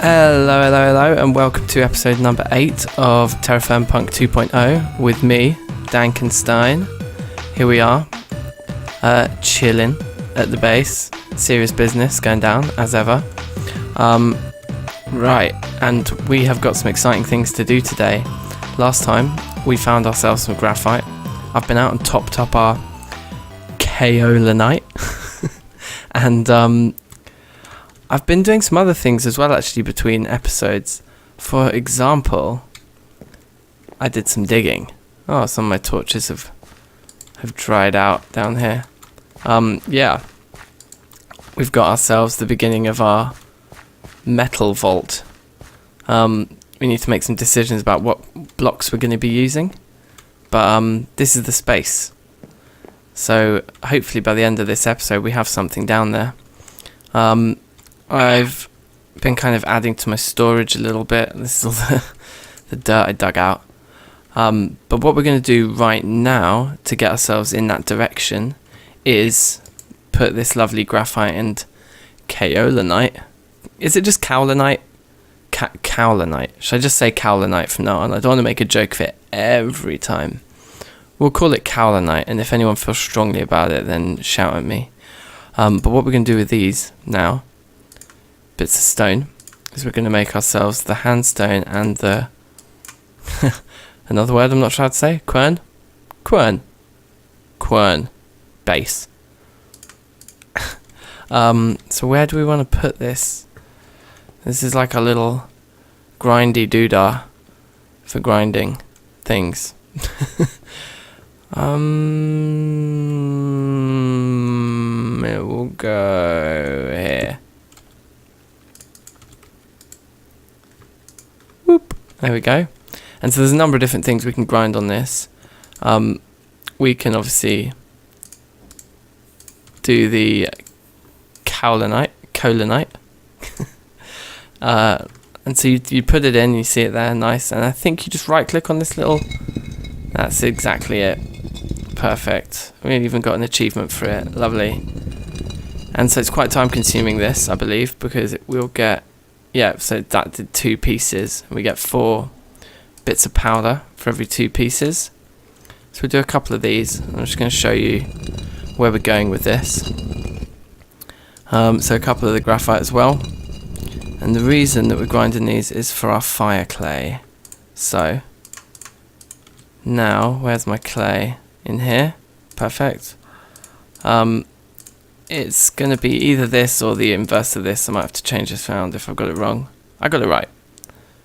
Hello, and welcome to episode number 8 of TerraFirmaPunk 2.0 with me, DankNStein. Here we are, chilling at the base. Serious business going down, as ever. Right, and we have got some exciting things to do today. Last time, we found ourselves some graphite. I've been out and topped up our kaolinite. And, I've been doing some other things as well, actually, between episodes. For example, I did some digging. Oh, some of my torches have dried out down here. Yeah. We've got ourselves the beginning of our metal vault. We need to make some decisions about what blocks we're going to be using. But this is the space. So hopefully by the end of this episode we have something down there. I've been kind of adding to my storage a little bit. This is all the dirt I dug out. But what we're going to do right now to get ourselves in that direction is put this lovely graphite and kaolinite. Is it just kaolinite? Kaolinite. Should I just say kaolinite from now on? I don't want to make a joke of it every time. We'll call it kaolinite, and if anyone feels strongly about it, then shout at me. But what we're going to do with these now, bits of stone, is we're going to make ourselves the handstone and the another word I'm not sure how to say, quern base. So where do we want to put this? This is like a little grindy doodah for grinding things. It will go here. Whoop. There we go. And so there's a number of different things we can grind on this. We can obviously do the kaolinite. And so you put it in, you see it there, nice. And I think you just right click on this little, that's exactly it. Perfect. We even got an achievement for it. Lovely. And so it's quite time consuming this, I believe, because we'll get, yeah, so that did 2 pieces. And we get 4 bits of powder for every 2 pieces. So we'll do a couple of these. I'm just going to show you where we're going with this. So a couple of the graphite as well. And the reason that we're grinding these is for our fire clay. So now, where's my clay? In here. Perfect. It's going to be either this or the inverse of this. I might have to change this around if I've got it wrong. I got it right.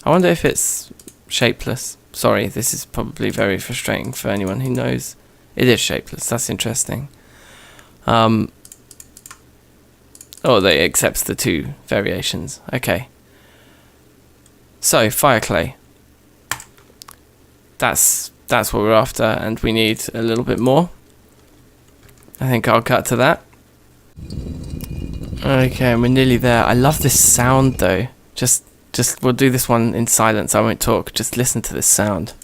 I wonder if it's shapeless. Sorry, this is probably very frustrating for anyone who knows. It is shapeless. That's interesting. Oh, they accepts the 2 variations. Okay. So, fire clay. That's what we're after, and we need a little bit more. I think I'll cut to that. Okay, we're nearly there. I love this sound though. Just we'll do this one in silence. I won't talk. Just listen to this sound.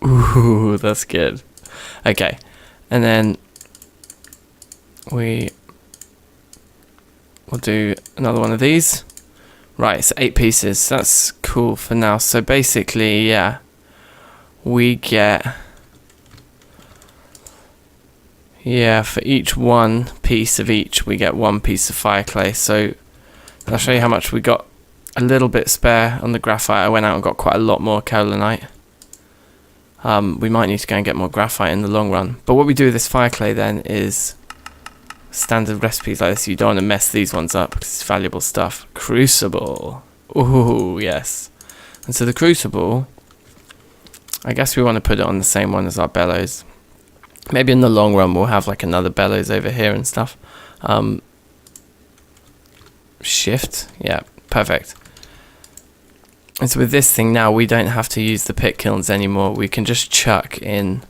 Ooh, that's good. Okay, and then we'll do another one of these. Right, so 8 pieces. That's cool for now. So basically, yeah, we get, yeah, for each 1 piece of each, we get 1 piece of fire clay. So I'll show you how much we got. A little bit spare on the graphite. I went out and got quite a lot more kaolinite. We might need to go and get more graphite in the long run. But what we do with this fire clay then is standard recipes like this. You don't want to mess these ones up because it's valuable stuff. Crucible. Ooh, yes. And so the crucible, I guess we want to put it on the same one as our bellows. Maybe in the long run we'll have like another bellows over here and stuff. Shift. Yeah, perfect. And so with this thing now, we don't have to use the pit kilns anymore. We can just chuck in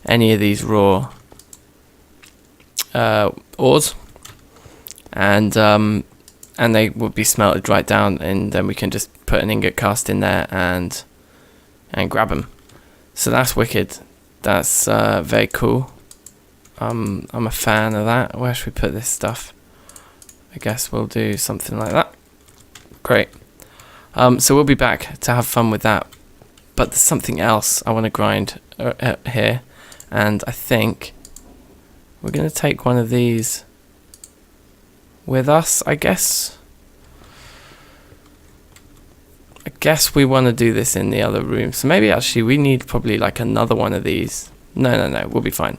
any of these raw ores, and they will be smelted right down, and then we can just put an ingot cast in there and grab them. So that's wicked. That's very cool. I'm a fan of that. Where should we put this stuff? I guess we'll do something like that. Great. So we'll be back to have fun with that. But there's something else I want to grind here. And I think we're going to take one of these with us, I guess. I guess we want to do this in the other room. So maybe actually we need probably like another one of these. No, we'll be fine.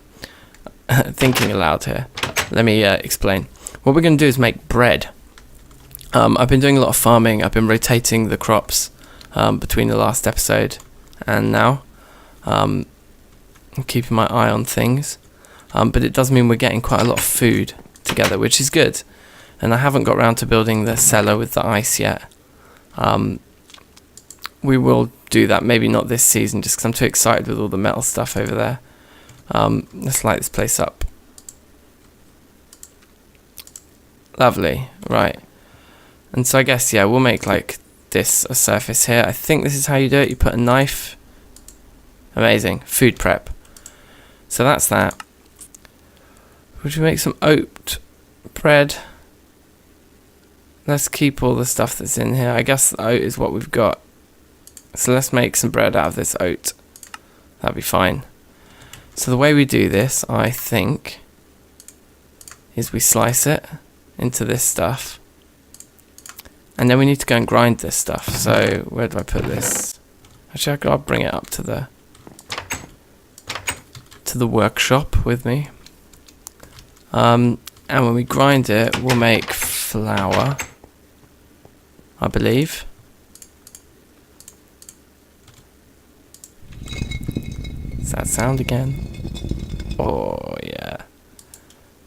Thinking aloud here. Let me explain. What we're going to do is make bread. I've been doing a lot of farming. I've been rotating the crops between the last episode and now. I'm keeping my eye on things. But it does mean we're getting quite a lot of food together, which is good. And I haven't got around to building the cellar with the ice yet. We will do that, maybe not this season, just because I'm too excited with all the metal stuff over there. Let's light this place up. Lovely, right. And so I guess, yeah, we'll make like this a surface here. I think this is how you do it. You put a knife. Amazing, food prep. So that's that. Would you make some oat bread? Let's keep all the stuff that's in here. I guess the oat is what we've got. So let's make some bread out of this oat. That'll be fine. So the way we do this, I think, is we slice it into this stuff. And then we need to go and grind this stuff. So where do I put this? Actually, I'll bring it up to the workshop with me. And when we grind it, we'll make flour, I believe. Does that sound again? Oh, yeah.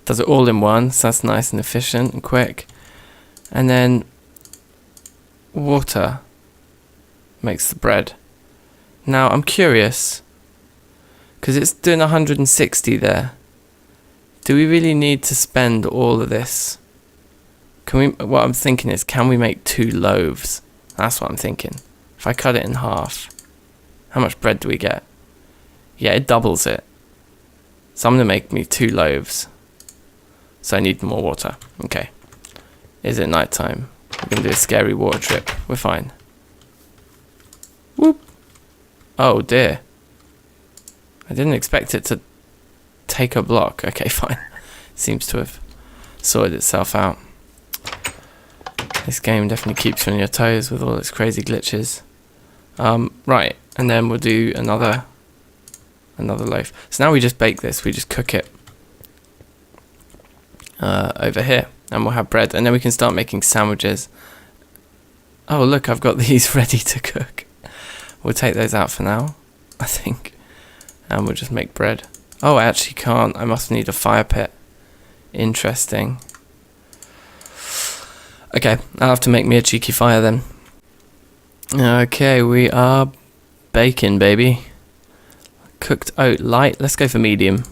Does it all in one, so that's nice and efficient and quick. And then water makes the bread. Now, I'm curious, because it's doing 160 there. Do we really need to spend all of this? What I'm thinking is, can we make 2 loaves? That's what I'm thinking. If I cut it in half, how much bread do we get? Yeah, it doubles it. So I'm going to make me 2 loaves. So I need more water. Okay. Is it night time? We're going to do a scary water trip. We're fine. Whoop. Oh dear. I didn't expect it to take a block. Okay, fine. Seems to have sorted itself out. This game definitely keeps you on your toes with all its crazy glitches. Right, and then we'll do another loaf. So now we just bake this. We just cook it over here, and we'll have bread, and then we can start making sandwiches. Oh look, I've got these ready to cook. We'll take those out for now, I think, and we'll just make bread. Oh, I actually can't. I must need a fire pit. Interesting. Okay, I'll have to make me a cheeky fire then. Okay, we are baking, baby. Cooked oat light. Let's go for medium.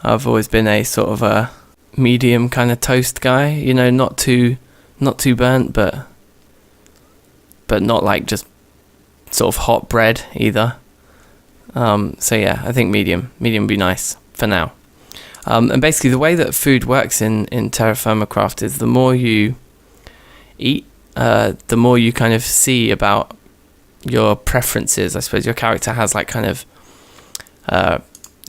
I've always been a sort of a medium kind of toast guy. You know, not too burnt, but not like just sort of hot bread either. So yeah, I think medium would be nice for now. And basically the way that food works in TerraFirmaCraft is the more you eat, the more you kind of see about your preferences. I suppose your character has like kind of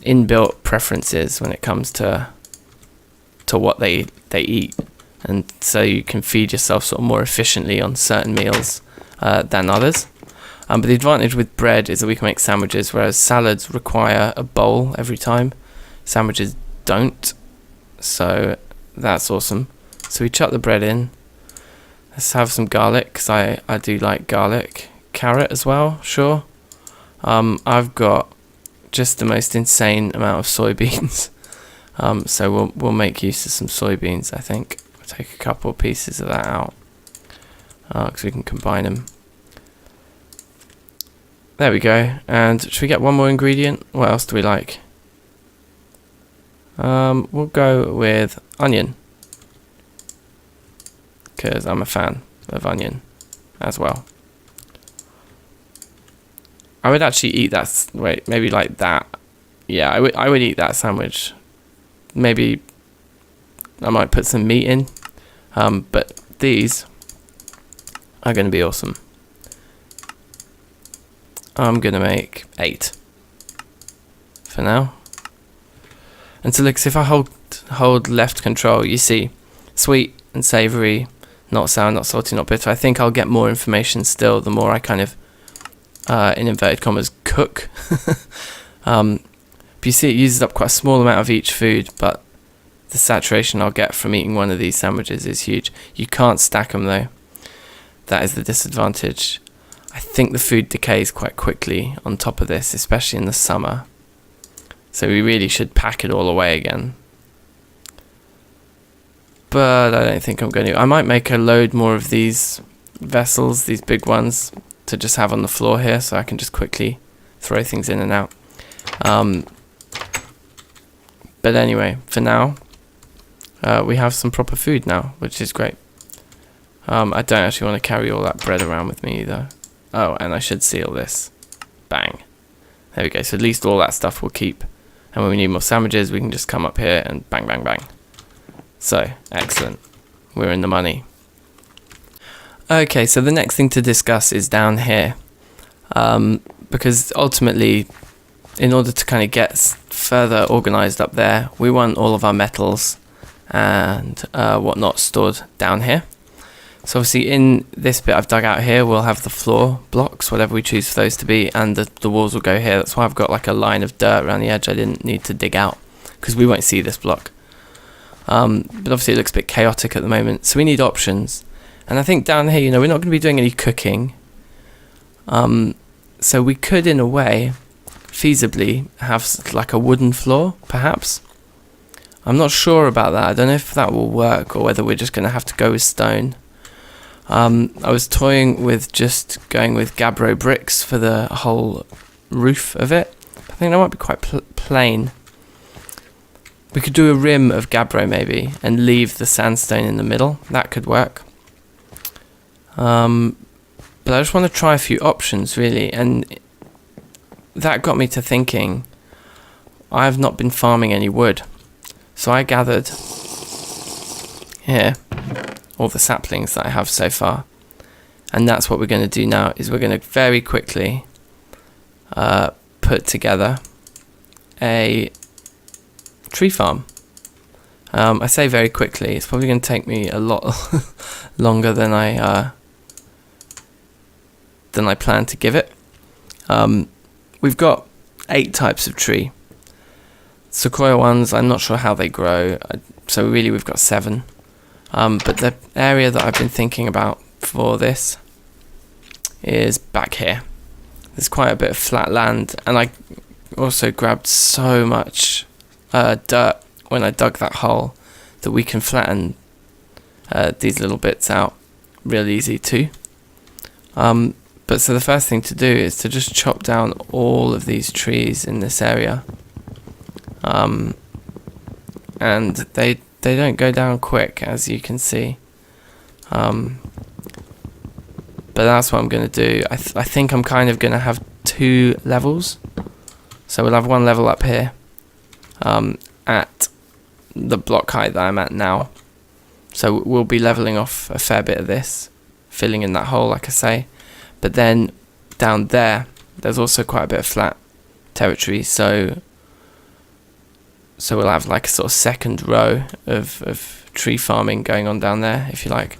inbuilt preferences when it comes to what they eat, and so you can feed yourself sort of more efficiently on certain meals than others. But the advantage with bread is that we can make sandwiches, whereas salads require a bowl every time. Sandwiches don't, so that's awesome. So we chuck the bread in. Let's have some garlic, because I do like garlic. Carrot as well, sure. I've got just the most insane amount of soybeans. So we'll make use of some soybeans, I think. We'll take a couple of pieces of that out, because we can combine them. There we go. And should we get one more ingredient? What else do we like? We'll go with onion, because I'm a fan of onion as well. I would actually eat that. Wait, maybe like that. Yeah, I would eat that sandwich. Maybe I might put some meat in. But these are going to be awesome. I'm going to make 8 for now. And so look, if I hold left control, you see sweet and savoury, not sour, not salty, not bitter. I think I'll get more information still the more I kind of, in inverted commas, cook. But you see it uses up quite a small amount of each food, but the saturation I'll get from eating one of these sandwiches is huge. You can't stack them though. That is the disadvantage. I think the food decays quite quickly on top of this, especially in the summer. So we really should pack it all away again. But I don't think I'm going to. I might make a load more of these vessels, these big ones, to just have on the floor here, so I can just quickly throw things in and out. But anyway, for now, we have some proper food now, which is great. I don't actually want to carry all that bread around with me either. Oh, and I should seal this. Bang. There we go. So at least all that stuff will keep. And when we need more sandwiches, we can just come up here and bang, bang, bang. So, excellent. We're in the money. Okay, so the next thing to discuss is down here. Because ultimately, in order to kind of get further organized up there, we want all of our metals and whatnot stored down here. So obviously in this bit I've dug out here, we'll have the floor blocks, whatever we choose for those to be, and the walls will go here. That's why I've got like a line of dirt around the edge I didn't need to dig out, because we won't see this block. But obviously it looks a bit chaotic at the moment, so we need options. And I think down here, we're not going to be doing any cooking. So we could, in a way, feasibly have like a wooden floor, perhaps. I'm not sure about that. I don't know if that will work, or whether we're just going to have to go with stone. I was toying with just going with gabbro bricks for the whole roof of it. I think that might be quite plain. We could do a rim of gabbro maybe and leave the sandstone in the middle. That could work. But I just want to try a few options really, and that got me to thinking I have not been farming any wood. So I gathered here all the saplings that I have so far, and that's what we're going to do now. Is we're going to very quickly put together a tree farm. I say very quickly, it's probably going to take me a lot longer than I plan to give it. We've got 8 types of tree. Sequoia ones, I'm not sure how they grow, so really we've got 7. But the area that I've been thinking about for this is back here. There's quite a bit of flat land, and I also grabbed so much dirt when I dug that hole that we can flatten these little bits out real easy too. But so the first thing to do is to just chop down all of these trees in this area. And they don't go down quick, as you can see. But that's what I'm going to do. I think I'm kind of going to have 2 levels. So we'll have one level up here at the block height that I'm at now. So we'll be leveling off a fair bit of this, filling in that hole, like I say. But then down there, there's also quite a bit of flat territory. So we'll have like a sort of second row of tree farming going on down there, if you like.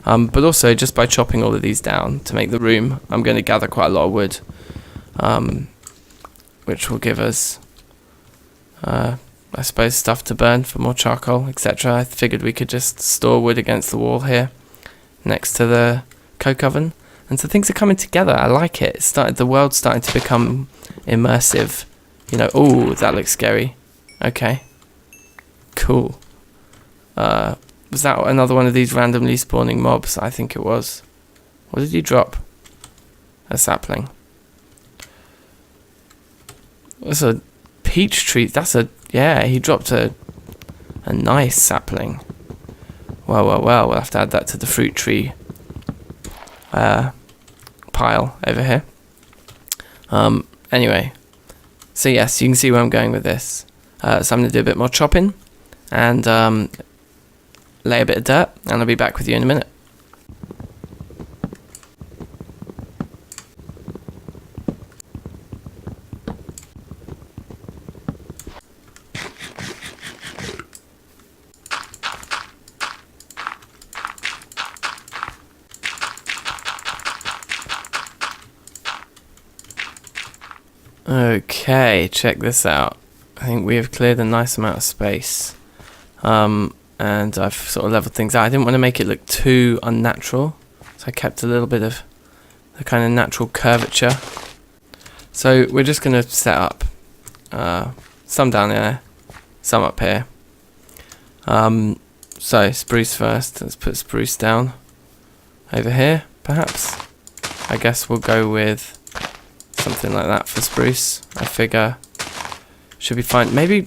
But also, just by chopping all of these down to make the room, I'm going to gather quite a lot of wood, which will give us, I suppose, stuff to burn for more charcoal, etc. I figured we could just store wood against the wall here, next to the coke oven. And so things are coming together. I like it. The world's starting to become immersive. Oh, that looks scary. Okay. Cool. Was that another one of these randomly spawning mobs? I think it was. What did you drop? A sapling. That's a peach tree. He dropped a nice sapling. Well. We'll have to add that to the fruit tree pile over here. Anyway. So yes, you can see where I'm going with this. So I'm going to do a bit more chopping and lay a bit of dirt, and I'll be back with you in a minute. Okay, check this out. I think we have cleared a nice amount of space. And I've sort of leveled things out. I didn't want to make it look too unnatural, so I kept a little bit of the kind of natural curvature. So we're just going to set up some down there, some up here. So spruce first. Let's put spruce down over here, perhaps. I guess we'll go with something like that for spruce. I figure should be fine. Maybe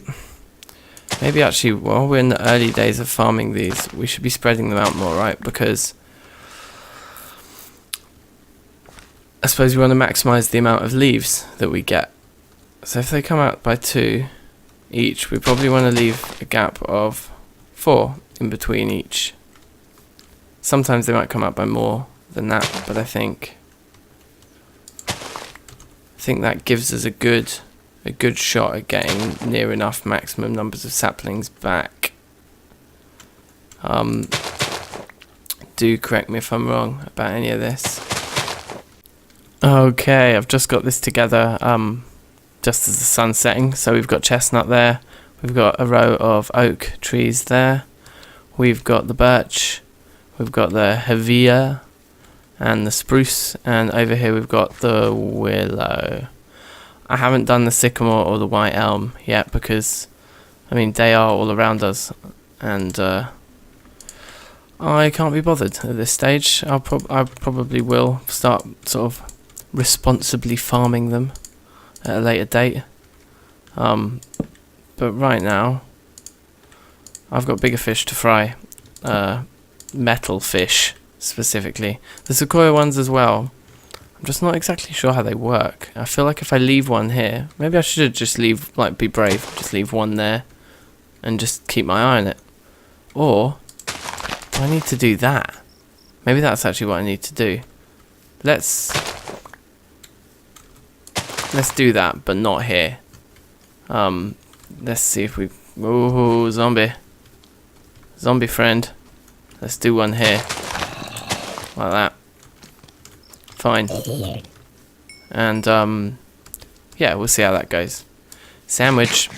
actually, while we're in the early days of farming these, we should be spreading them out more, right? Because I suppose we want to maximize the amount of leaves that we get. So if they come out by 2 each, we probably want to leave a gap of 4 in between each. Sometimes they might come out by more than that, but I think that gives us a good shot at getting near enough maximum numbers of saplings back. Do correct me if I'm wrong about any of this. Okay, I've just got this together just as the sun's setting. So we've got chestnut there, we've got a row of oak trees there, we've got the birch, we've got the hevea and the spruce, and over here we've got the willow. I haven't done the sycamore or the white elm yet because, I mean, they are all around us, and I can't be bothered at this stage. I probably will start sort of responsibly farming them at a later date. But right now, I've got bigger fish to fry, metal fish specifically. The sequoia ones as well. I'm just not exactly sure how they work. I feel like if I leave one here, maybe I should just leave, like, be brave, just leave one there and just keep my eye on it. Or do I need to do that? Maybe that's actually what I need to do. Let's do that, but not here. Let's see if we... Ooh, zombie friend. Let's do one here. Like that. Fine. And yeah, we'll see how that goes. Sandwich.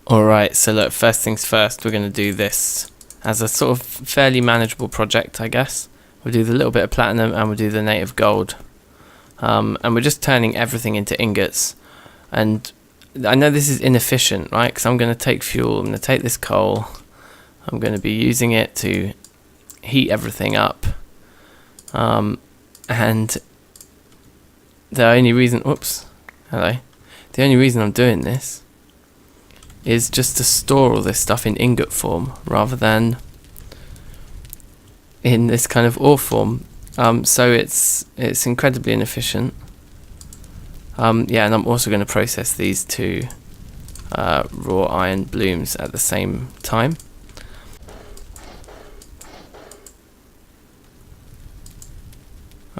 Alright, so look, first things first, we're going to do this as a sort of fairly manageable project, I guess. We'll do the little bit of platinum and we'll do the native gold. And we're just turning everything into ingots. And I know this is inefficient, right? Because I'm going to take fuel, I'm going to take this coal, I'm going to be using it to heat everything up. And the only reason, the only reason I'm doing this is just to store all this stuff in ingot form rather than in this kind of ore form. So it's incredibly inefficient. Yeah, and I'm also going to process these two raw iron blooms at the same time.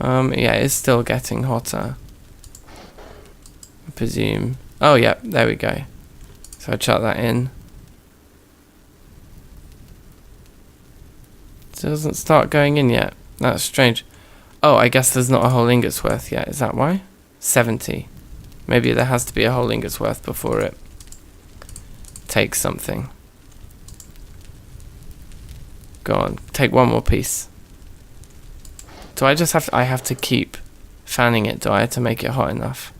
Yeah, it's still getting hotter, I presume. Oh yeah, there we go. So I chuck that in. It doesn't start going in yet. That's strange. Oh, I guess there's not a whole ingot's worth yet. Is that why? 70. Maybe there has to be a whole ingot's worth before it takes something. Go on, take one more piece. Do I just have to, I have to keep fanning it, do I, to make it hot enough?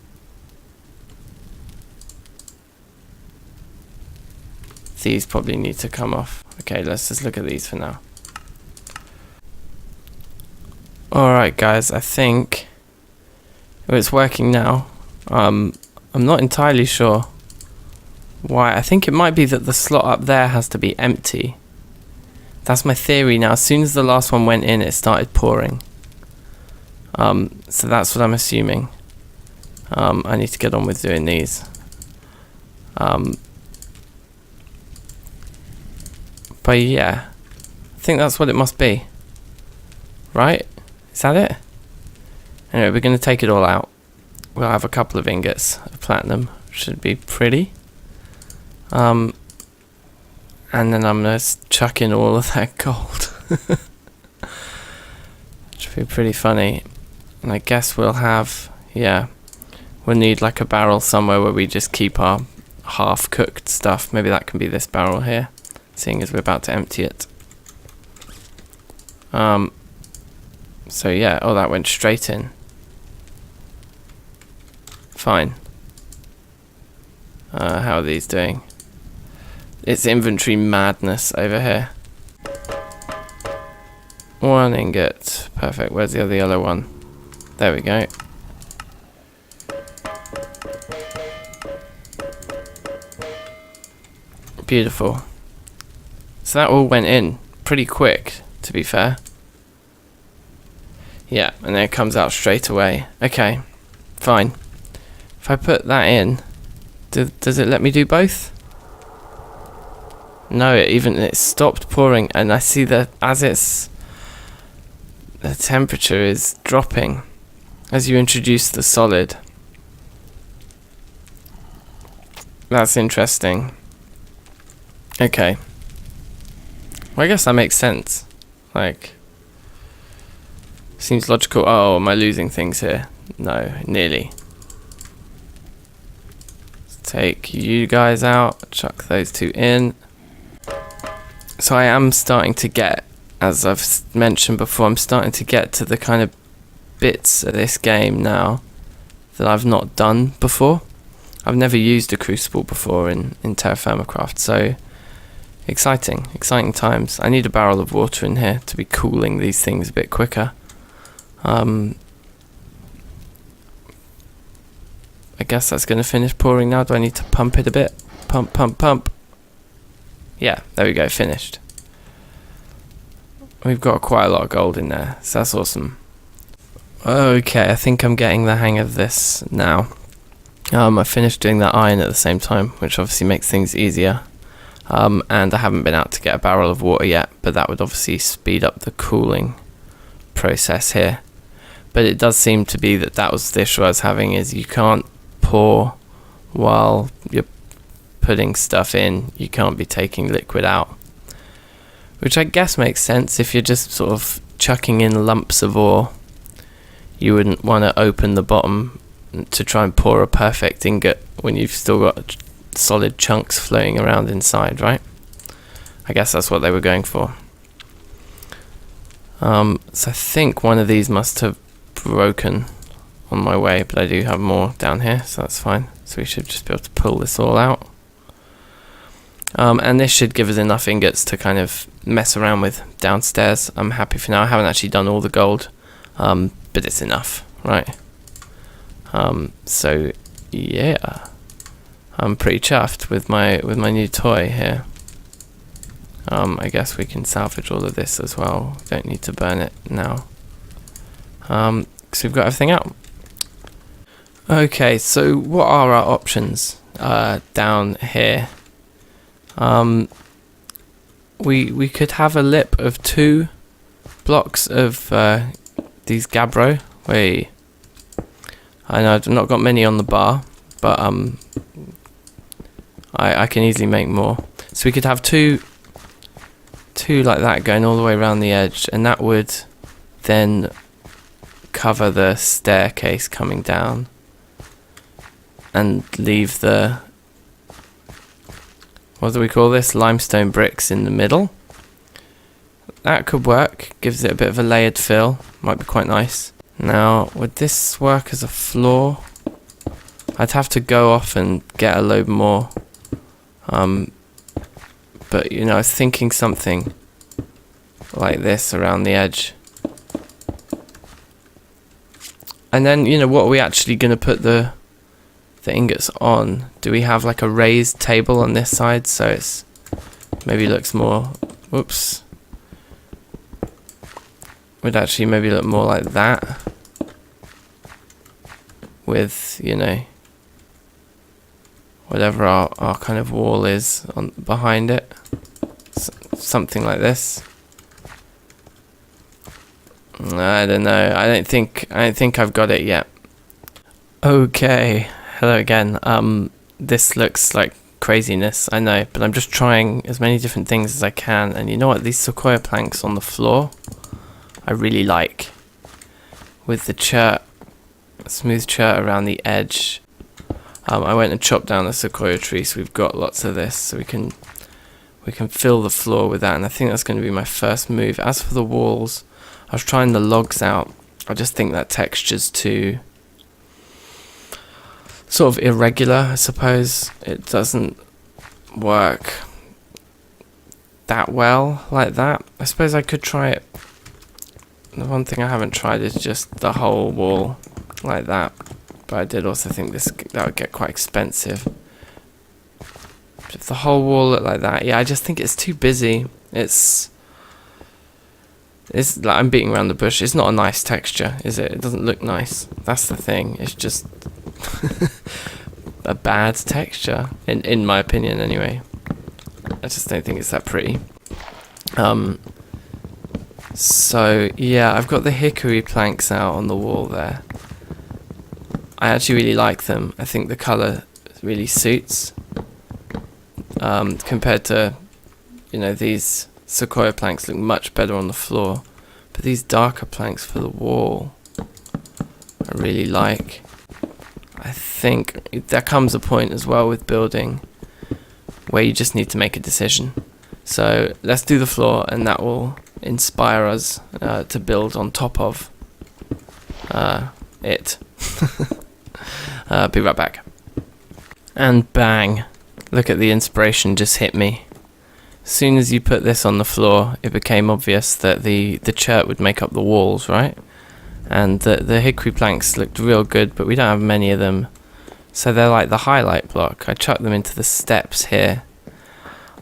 These probably need to come off. Okay, let's just look at these for now. Alright guys, I think it's working now. I'm not entirely sure why. I think it might be that the slot up there has to be empty. That's my theory now. As soon as the last one went in, it started pouring. So that's what I'm assuming. I need to get on with doing these. But yeah, I think that's what it must be. Right? Is that it? Anyway, we're going to take it all out. We'll have a couple of ingots of platinum. Should be pretty. And then I'm going to chuck in all of that gold. Should be pretty funny. And I guess we'll have, yeah, we'll need like a barrel somewhere where we just keep our half-cooked stuff. Maybe that can be this barrel here, seeing as we're about to empty it. So yeah, oh, that went straight in. Fine. How are these doing? It's inventory madness over here. 1 ingot. Perfect. Where's the other yellow one? There we go. Beautiful. So that all went in pretty quick, to be fair. Yeah, and then it comes out straight away. Okay, fine. If I put that in, does it let me do both? No, it stopped pouring, and I see that as the temperature is dropping as you introduce the solid. That's interesting. Okay. Well, I guess that makes sense. Like, seems logical. Oh, am I losing things here? No, nearly. Let's take you guys out, chuck those two in. So I am starting to get, as I've mentioned before, I'm starting to get to the kind of bits of this game now that I've not done before. I've never used a Crucible before in TerraFirmaCraft, so exciting times. I need a barrel of water in here to be cooling these things a bit quicker. I guess that's going to finish pouring now. Do I need to pump it a bit? Pump, pump, pump. Yeah, there we go, finished. We've got quite a lot of gold in there, so that's awesome. Okay, I think I'm getting the hang of this now. I finished doing that iron at the same time, which obviously makes things easier. And I haven't been out to get a barrel of water yet, but that would obviously speed up the cooling process here. But it does seem to be that was the issue I was having, is you can't pour while you're putting stuff in. You can't be taking liquid out, which I guess makes sense. If you're just sort of chucking in lumps of ore, you wouldn't want to open the bottom to try and pour a perfect ingot when you've still got solid chunks floating around inside, right? I guess that's what they were going for. So I think one of these must have broken on my way, but I do have more down here, so that's fine. So we should just be able to pull this all out. And this should give us enough ingots to kind of mess around with downstairs. I'm happy for now. I haven't actually done all the gold, but it's enough, right? So yeah, I'm pretty chuffed with my new toy here. I guess we can salvage all of this as well. Don't need to burn it now, because we've got everything out. Okay, so what are our options down here? We could have a lip of 2 blocks of these gabbro. Wait, I know I've not got many on the bar, but I can easily make more. So we could have two like that going all the way around the edge, and that would then cover the staircase coming down and leave the, what do we call this, limestone bricks in the middle. That could work, gives it a bit of a layered feel, might be quite nice. Now, would this work as a floor? I'd have to go off and get a load more. But you know, I was thinking something like this around the edge. And then, you know, what are we actually going to put the ingots on? Do we have like a raised table on this side, so it's maybe looks more, whoops, would actually maybe look more like that, with, you know, whatever our kind of wall is on behind it. something like this. I don't know. I don't think I've got it yet. Okay, hello again. This looks like craziness, I know, but I'm just trying as many different things as I can. And you know what? These sequoia planks on the floor, I really like. With the chert, smooth chert around the edge. I went and chopped down the sequoia tree, so we've got lots of this, so we can fill the floor with that. And I think that's going to be my first move. As for the walls, I was trying the logs out. I just think that texture's too sort of irregular, I suppose. It doesn't work that well like that. I suppose I could try it. The one thing I haven't tried is just the whole wall like that. But I did also think that would get quite expensive. But if the whole wall looked like that, yeah, I just think it's too busy. It's like I'm beating around the bush. It's not a nice texture, is it? It doesn't look nice. That's the thing. It's just a bad texture, in my opinion, anyway. I just don't think it's that pretty. So yeah, I've got the hickory planks out on the wall there. I actually really like them. I think the colour really suits compared to, you know, these sequoia planks look much better on the floor, but these darker planks for the wall I really like. I think there comes a point as well with building where you just need to make a decision. So let's do the floor, and that will inspire us to build on top of it. Be right back. And bang, look at the inspiration just hit me. As soon as you put this on the floor, it became obvious that the chert would make up the walls, right? And the hickory planks looked real good, but we don't have many of them, so they're like the highlight block. I chucked them into the steps here.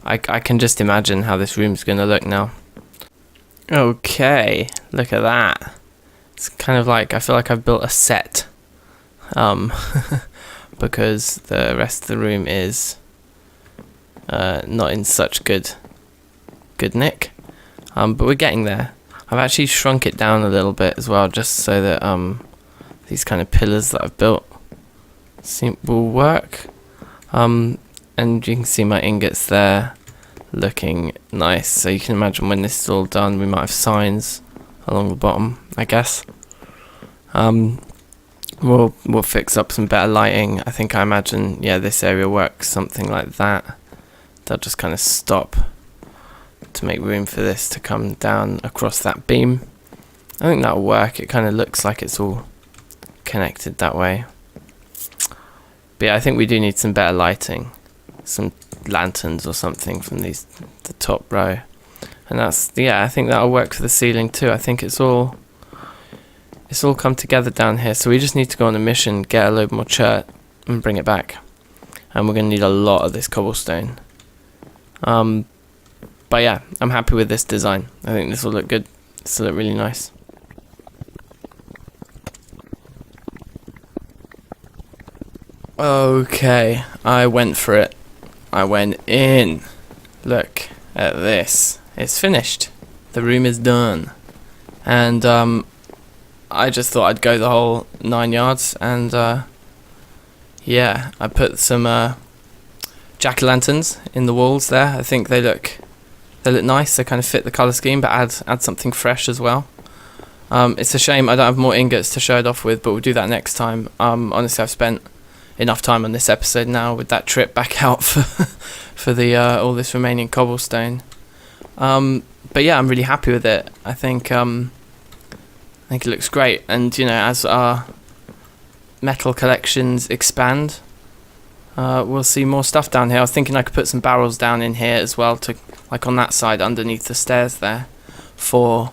I can just imagine how this room's gonna look now. Okay, look at that. It's kind of like, I feel like I've built a set, because the rest of the room is not in such good nick, but we're getting there. I've actually shrunk it down a little bit as well, just so that these kind of pillars that I've built will work. And you can see my ingots there looking nice, so you can imagine when this is all done we might have signs along the bottom, I guess. We'll fix up some better lighting. I imagine, yeah, this area works something like that. They'll just kind of stop to make room for this to come down across that beam. I think that'll work. It kind of looks like it's all connected that way. But yeah, I think we do need some better lighting, some lanterns or something from the top row. And that's, yeah, I think that'll work for the ceiling too. I think it's all come together down here. So we just need to go on a mission, get a load more chert and bring it back. And we're going to need a lot of this cobblestone. But yeah, I'm happy with this design. I think this will look good. This will look really nice. Okay, I went for it. I went in. Look at this. It's finished. The room is done. And I just thought I'd go the whole 9 yards. And yeah, I put some jack-o'-lanterns in the walls there. I think they look nice. They kind of fit the colour scheme, but add something fresh as well. It's a shame I don't have more ingots to show it off with, but we'll do that next time. Honestly, I've spent enough time on this episode now with that trip back out for the all this remaining cobblestone. But yeah, I'm really happy with it. I think it looks great, and you know, as our metal collections expand, we'll see more stuff down here. I was thinking I could put some barrels down in here as well, to like on that side underneath the stairs there, for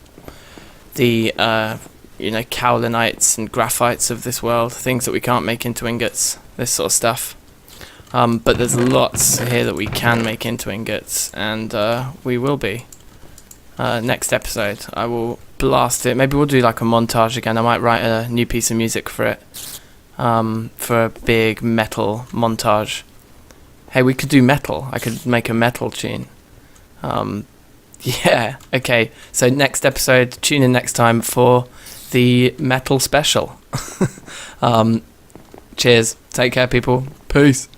the you know, kaolinites and graphites of this world, things that we can't make into ingots, this sort of stuff. But there's lots here that we can make into ingots, and we will be. Next episode I will blast it. Maybe we'll do like a montage again. I might write a new piece of music for it, for a big metal montage. Hey, we could do metal. I could make a metal tune. Yeah. Okay. So next episode, tune in next time for the metal special. Cheers. Take care, people. Peace.